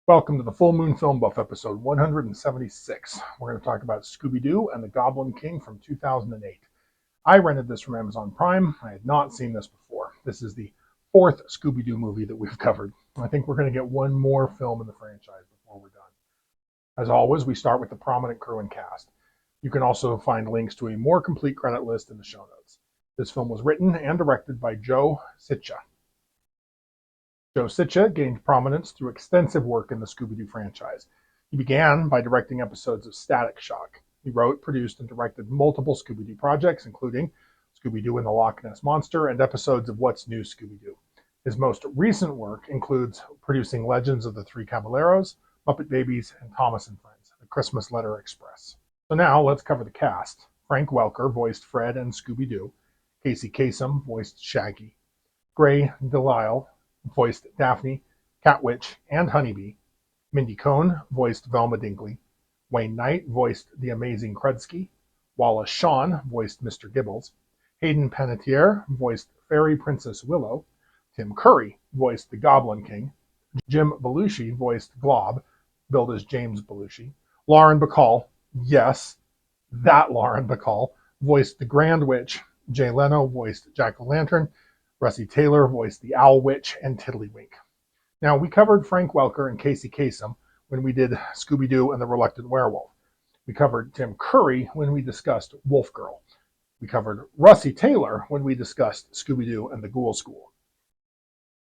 Welcome to the Full Moon Film Buff episode 176. We're going to talk about Scooby-Doo and the Goblin King from 2008. I rented this from Amazon Prime. I had not seen this before. This is the fourth Scooby-Doo movie that we've covered. I think we're going to get one more film in the franchise before we're done. As always, we start with the prominent crew and cast. You can also find links to a more complete credit list in the show notes. This film was written and directed by Joe Sicha. Joe Sicha gained prominence through extensive work in the Scooby-Doo franchise. He began by directing episodes of Static Shock. He wrote, produced, and directed multiple Scooby-Doo projects, including Scooby-Doo and the Loch Ness Monster and episodes of What's New Scooby-Doo. His most recent work includes producing Legends of the Three Caballeros, Muppet Babies, and Thomas and Friends, The Christmas Letter Express. So now let's cover the cast. Frank Welker voiced Fred and Scooby-Doo. Casey Kasem voiced Shaggy. Gray Delisle voiced Daphne, Catwitch, and Honeybee. Mindy Cohn voiced Velma Dinkley. Wayne Knight voiced the Amazing Krudsky. Wallace Shawn voiced Mr. Gibbles. Hayden Panettiere voiced Fairy Princess Willow. Tim Curry voiced the Goblin King. Jim Belushi voiced Glob, billed as James Belushi. Lauren Bacall, yes, that Lauren Bacall, voiced the Grand Witch. Jay Leno voiced Jack-o'-lantern. Russi Taylor voiced the Owl Witch and Tiddlywink. Now, we covered Frank Welker and Casey Kasem when we did Scooby-Doo and the Reluctant Werewolf. We covered Tim Curry when we discussed Wolf Girl. We covered Russi Taylor when we discussed Scooby-Doo and the Ghoul School.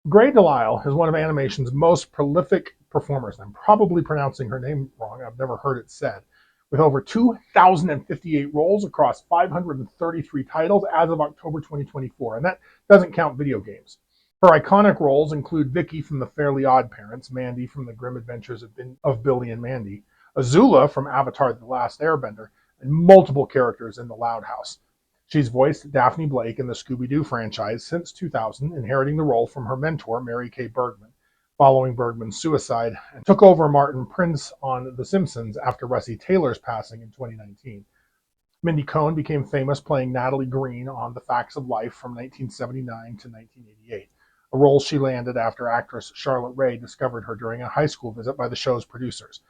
Gray Delisle is one of animation's most prolific performers. I'm probably pronouncing her name wrong. I've never heard it said. With over 2,058 roles across 533 titles as of October 2024, and that doesn't count video games. Her iconic roles include Vicky from The Fairly Odd Parents, Mandy from The Grim Adventures of Billy and Mandy, Azula from Avatar The Last Airbender, and multiple characters in The Loud House. She's voiced Daphne Blake in the Scooby-Doo franchise since 2000, inheriting the role from her mentor, Mary Kay Bergman, following Bergman's suicide, and took over Martin Prince on The Simpsons after Russi Taylor's passing in 2019. Mindy Cohn became famous playing Natalie Green on The Facts of Life from 1979 to 1988, a role she landed after actress Charlotte Rae discovered her during a high school visit by the show's producers.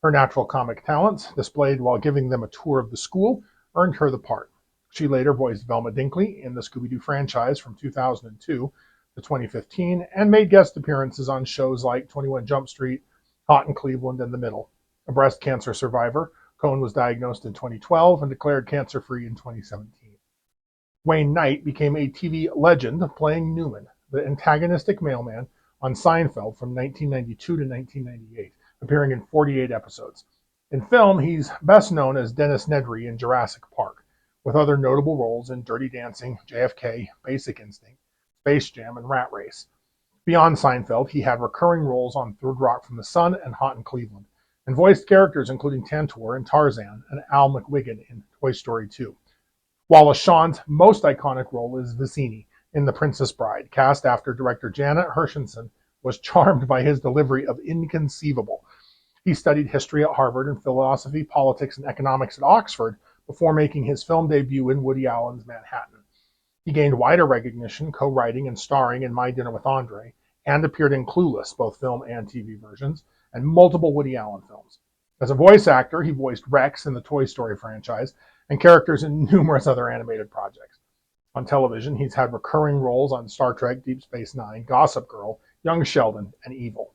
Her natural comic talents, displayed while giving them a tour of the school, earned her the part. She later voiced Velma Dinkley in the Scooby-Doo franchise from 2002 to 2015, and made guest appearances on shows like 21 Jump Street, Hot in Cleveland, and The Middle. A breast cancer survivor, Cohn was diagnosed in 2012 and declared cancer-free in 2017. Wayne Knight became a TV legend playing Newman, the antagonistic mailman on Seinfeld from 1992 to 1998, appearing in 48 episodes. In film, he's best known as Dennis Nedry in Jurassic Park, with other notable roles in Dirty Dancing, JFK, Basic Instinct, Space Jam, and Rat Race. Beyond Seinfeld, he had recurring roles on Third Rock from the Sun and Hot in Cleveland, and voiced characters including Tantor in Tarzan and Al McWiggin in Toy Story 2. Wallace Shawn's most iconic role is Vicini in The Princess Bride, cast after director Janet Hershenson was charmed by his delivery of Inconceivable. He studied history at Harvard and philosophy, politics, and economics at Oxford before making his film debut in Woody Allen's Manhattan. He gained wider recognition co-writing and starring in My Dinner with Andre, and appeared in Clueless, both film and TV versions, and multiple Woody Allen films. As a voice actor, he voiced Rex in the Toy Story franchise, and characters in numerous other animated projects. On television, he's had recurring roles on Star Trek, Deep Space Nine, Gossip Girl, Young Sheldon, and Evil.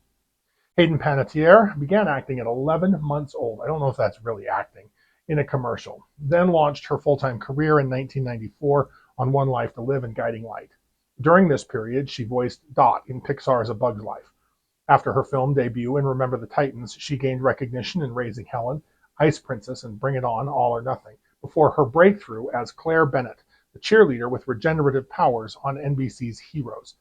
Hayden Panettiere began acting at 11 months old. I don't know if that's really acting, in a commercial, then launched her full-time career in 1994 on One Life to Live and Guiding Light. During this period, she voiced Dot in Pixar's A Bug's Life. After her film debut in Remember the Titans, she gained recognition in Raising Helen, Ice Princess, and Bring It On, All or Nothing, before her breakthrough as Claire Bennett, the cheerleader with regenerative powers on NBC's Heroes.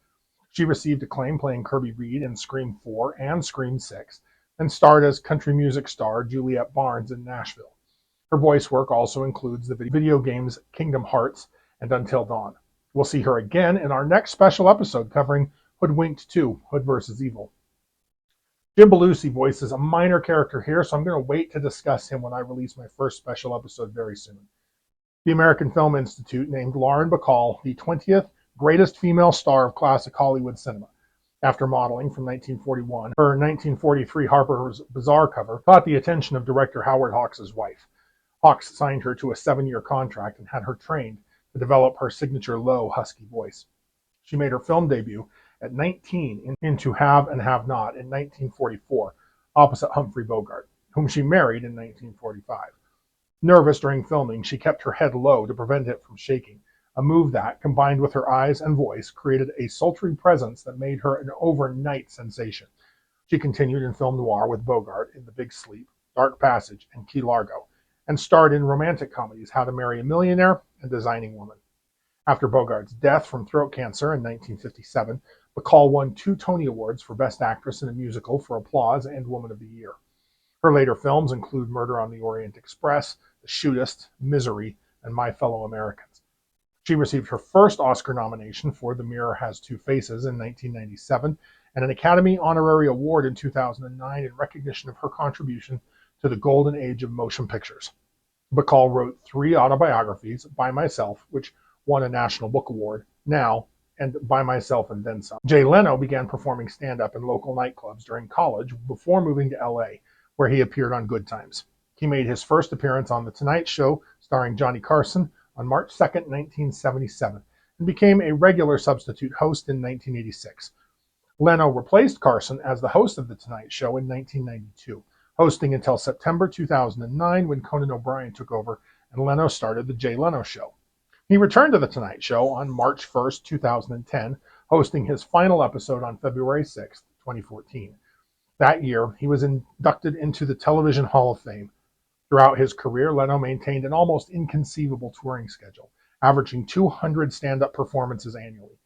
She received acclaim playing Kirby Reed in Scream 4 and Scream 6, and starred as country music star Juliette Barnes in Nashville. Her voice work also includes the video games Kingdom Hearts and Until Dawn. We'll see her again in our next special episode covering Hoodwinked 2, Hood vs. Evil. Jim Belushi voices a minor character here, so I'm going to wait to discuss him when I release my first special episode very soon. The American Film Institute named Lauren Bacall the 20th greatest female star of classic Hollywood cinema. After modeling from 1941, her 1943 Harper's Bazaar cover caught the attention of director Howard Hawks' wife. Hawks signed her to a 7-year contract and had her trained to develop her signature low, husky voice. She made her film debut at 19 in To Have and Have Not in 1944, opposite Humphrey Bogart, whom she married in 1945. Nervous during filming, she kept her head low to prevent it from shaking, a move that, combined with her eyes and voice, created a sultry presence that made her an overnight sensation. She continued in film noir with Bogart in The Big Sleep, Dark Passage, and Key Largo, and starred in romantic comedies How to Marry a Millionaire and Designing Woman. After Bogart's death from throat cancer in 1957, Bacall won 2 Tony Awards for Best Actress in a Musical for Applause and Woman of the Year. Her later films include Murder on the Orient Express, The Shootist, Misery, and My Fellow Americans. She received her first Oscar nomination for The Mirror Has Two Faces in 1997 and an Academy Honorary Award in 2009 in recognition of her contribution to the golden age of motion pictures. Bacall wrote 3 autobiographies, By Myself, which won a National Book Award, Now, and By Myself and Then Some. Jay Leno began performing stand-up in local nightclubs during college before moving to LA, where he appeared on Good Times. He made his first appearance on The Tonight Show, starring Johnny Carson, on March 2, 1977, and became a regular substitute host in 1986. Leno replaced Carson as the host of The Tonight Show in 1992, hosting until September 2009 when Conan O'Brien took over and Leno started The Jay Leno Show. He returned to The Tonight Show on March 1, 2010, hosting his final episode on February 6, 2014. That year, he was inducted into the Television Hall of Fame. Throughout his career, Leno maintained an almost inconceivable touring schedule, averaging 200 stand-up performances annually.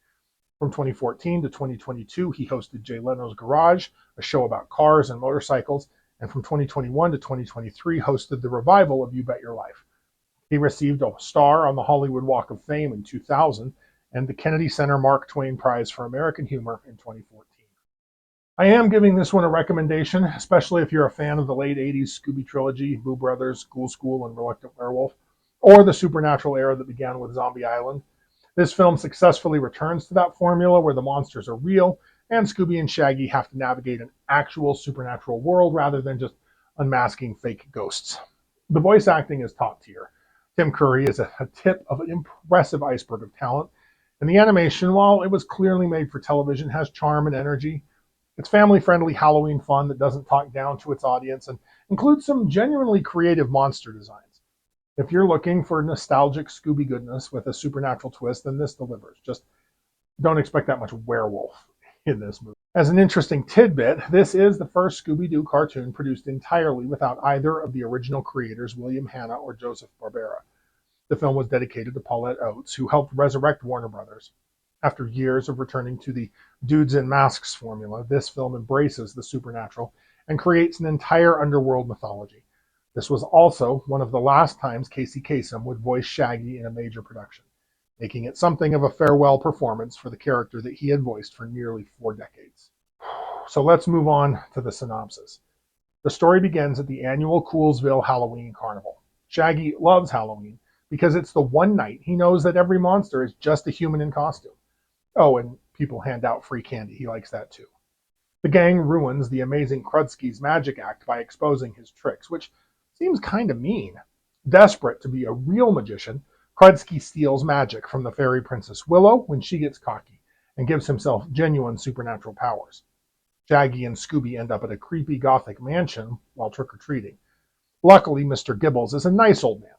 From 2014 to 2022, he hosted Jay Leno's Garage, a show about cars and motorcycles, and from 2021 to 2023, hosted the revival of You Bet Your Life. He received a star on the Hollywood Walk of Fame in 2000 and the Kennedy Center Mark Twain Prize for American Humor in 2014. I am giving this one a recommendation, especially if you're a fan of the late 80s Scooby trilogy, Boo Brothers, Ghoul School, and Reluctant Werewolf, or the supernatural era that began with Zombie Island. This film successfully returns to that formula where the monsters are real and Scooby and Shaggy have to navigate an actual supernatural world rather than just unmasking fake ghosts. The voice acting is top tier. Tim Curry is a tip of an impressive iceberg of talent, and the animation, while it was clearly made for television, has charm and energy. It's family-friendly Halloween fun that doesn't talk down to its audience and includes some genuinely creative monster designs. If you're looking for nostalgic Scooby goodness with a supernatural twist, then this delivers. Just don't expect that much werewolf in this movie. As an interesting tidbit, this is the first Scooby-Doo cartoon produced entirely without either of the original creators, William Hanna or Joseph Barbera. The film was dedicated to Paulette Oates, who helped resurrect Warner Brothers. After years of returning to the dudes in masks formula, this film embraces the supernatural and creates an entire underworld mythology. This was also one of the last times Casey Kasem would voice Shaggy in a major production, making it something of a farewell performance for the character that he had voiced for nearly 4 decades. So let's move on to the synopsis. The story begins at the annual Coolsville Halloween Carnival. Shaggy loves Halloween because it's the one night he knows that every monster is just a human in costume. Oh, and people hand out free candy. He likes that too. The gang ruins the amazing Krudsky's magic act by exposing his tricks, which seems kind of mean. Desperate to be a real magician, Krudsky steals magic from the fairy princess Willow when she gets cocky and gives himself genuine supernatural powers. Shaggy and Scooby end up at a creepy gothic mansion while trick-or-treating. Luckily, Mr. Gibbles is a nice old man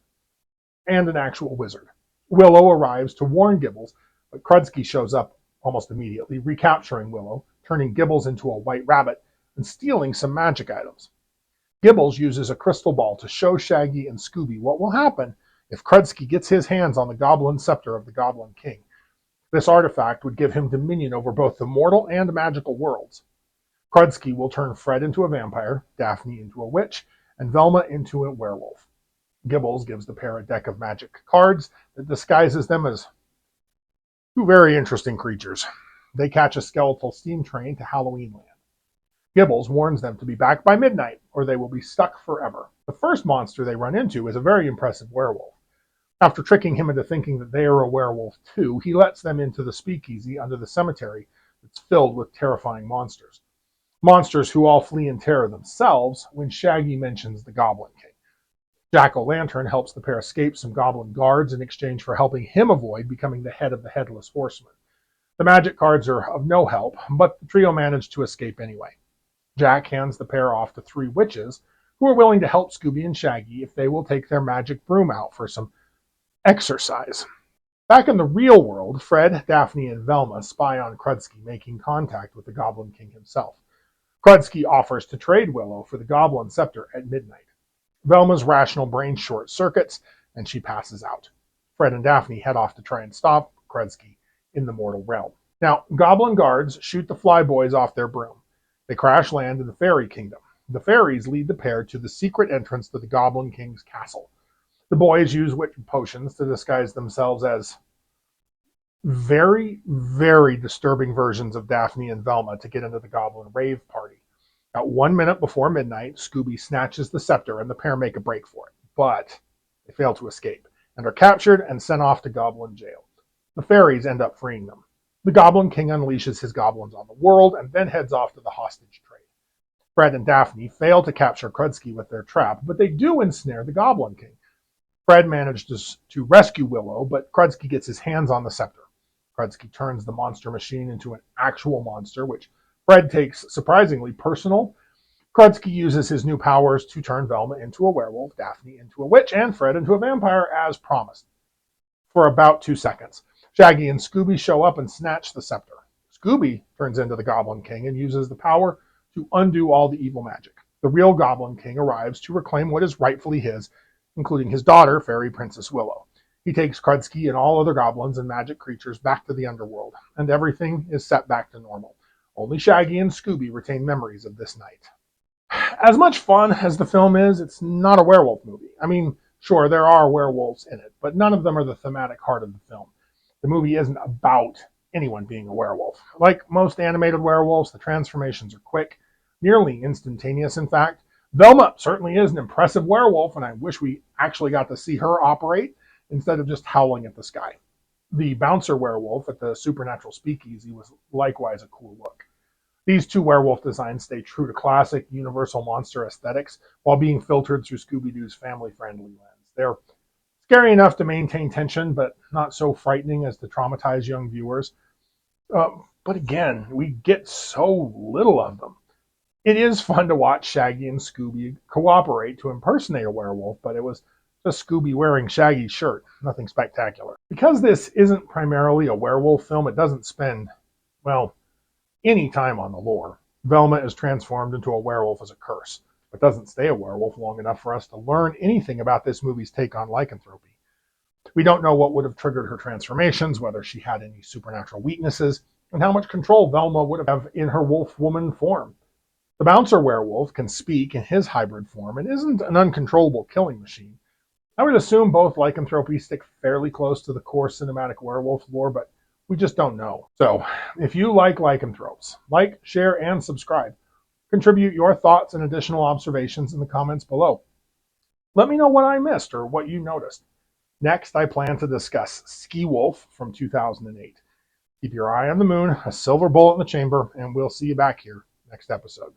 and an actual wizard. Willow arrives to warn Gibbles, but Krudsky shows up almost immediately, recapturing Willow, turning Gibbles into a white rabbit, and stealing some magic items. Gibbles uses a crystal ball to show Shaggy and Scooby what will happen if Krudsky gets his hands on the Goblin scepter of the Goblin King. This artifact would give him dominion over both the mortal and magical worlds. Krudsky will turn Fred into a vampire, Daphne into a witch, and Velma into a werewolf. Gibbles gives the pair a deck of magic cards that disguises them as 2 very interesting creatures. They catch a skeletal steam train to Halloween Land. Gibbles warns them to be back by midnight, or they will be stuck forever. The first monster they run into is a very impressive werewolf. After tricking him into thinking that they are a werewolf too, he lets them into the speakeasy under the cemetery It's filled with terrifying monsters. Monsters who all flee in terror themselves when Shaggy mentions the Goblin King. Jack-o'-lantern helps the pair escape some goblin guards in exchange for helping him avoid becoming the head of the Headless Horseman. The magic cards are of no help, but the trio manage to escape anyway. Jack hands the pair off to three witches who are willing to help Scooby and Shaggy if they will take their magic broom out for some exercise. Back in the real world, Fred, Daphne, and Velma spy on Krudsky, making contact with the Goblin King himself. Krudsky offers to trade Willow for the Goblin Scepter at midnight. Velma's rational brain short circuits, and she passes out. Fred and Daphne head off to try and stop Krudsky in the mortal realm. Now, Goblin guards shoot the Flyboys off their broom. They crash land in the Fairy Kingdom. The fairies lead the pair to the secret entrance to the Goblin King's castle. The boys use witch potions to disguise themselves as very, very disturbing versions of Daphne and Velma to get into the Goblin rave party. At 1 minute before midnight, Scooby snatches the scepter and the pair make a break for it. But they fail to escape and are captured and sent off to Goblin jail. The fairies end up freeing them. The Goblin King unleashes his goblins on the world and then heads off to the hostage trade. Fred and Daphne fail to capture Krudsky with their trap, but they do ensnare the Goblin King. Fred manages to rescue Willow, but Krudsky gets his hands on the scepter. Krudsky turns the monster machine into an actual monster, which Fred takes surprisingly personal. Krudsky uses his new powers to turn Velma into a werewolf, Daphne into a witch, and Fred into a vampire as promised. For about 2 seconds, Shaggy and Scooby show up and snatch the scepter. Scooby turns into the Goblin King and uses the power to undo all the evil magic. The real Goblin King arrives to reclaim what is rightfully his, including his daughter, Fairy Princess Willow. He takes Krudsky and all other goblins and magic creatures back to the underworld, and everything is set back to normal. Only Shaggy and Scooby retain memories of this night. As much fun as the film is, it's not a werewolf movie. I mean, sure, there are werewolves in it, but none of them are the thematic heart of the film. The movie isn't about anyone being a werewolf. Like most animated werewolves, the transformations are quick, nearly instantaneous, in fact. Velma certainly is an impressive werewolf, and I wish we actually got to see her operate instead of just howling at the sky. The bouncer werewolf at the Supernatural Speakeasy was likewise a cool look. These two werewolf designs stay true to classic Universal monster aesthetics while being filtered through Scooby-Doo's family-friendly lens. They're scary enough to maintain tension, but not so frightening as to traumatize young viewers. But again, we get so little of them. It is fun to watch Shaggy and Scooby cooperate to impersonate a werewolf, but it was just Scooby wearing Shaggy's shirt. Nothing spectacular. Because this isn't primarily a werewolf film, it doesn't spend, well, any time on the lore. Velma is transformed into a werewolf as a curse, but doesn't stay a werewolf long enough for us to learn anything about this movie's take on lycanthropy. We don't know what would have triggered her transformations, whether she had any supernatural weaknesses, and how much control Velma would have in her wolf-woman form. The bouncer werewolf can speak in his hybrid form and isn't an uncontrollable killing machine. I would assume both lycanthropy stick fairly close to the core cinematic werewolf lore, but we just don't know. So, if you like lycanthropes, like, share, and subscribe. Contribute your thoughts and additional observations in the comments below. Let me know what I missed or what you noticed. Next, I plan to discuss Ski Wolf from 2008. Keep your eye on the moon, a silver bullet in the chamber, and we'll see you back here next episode.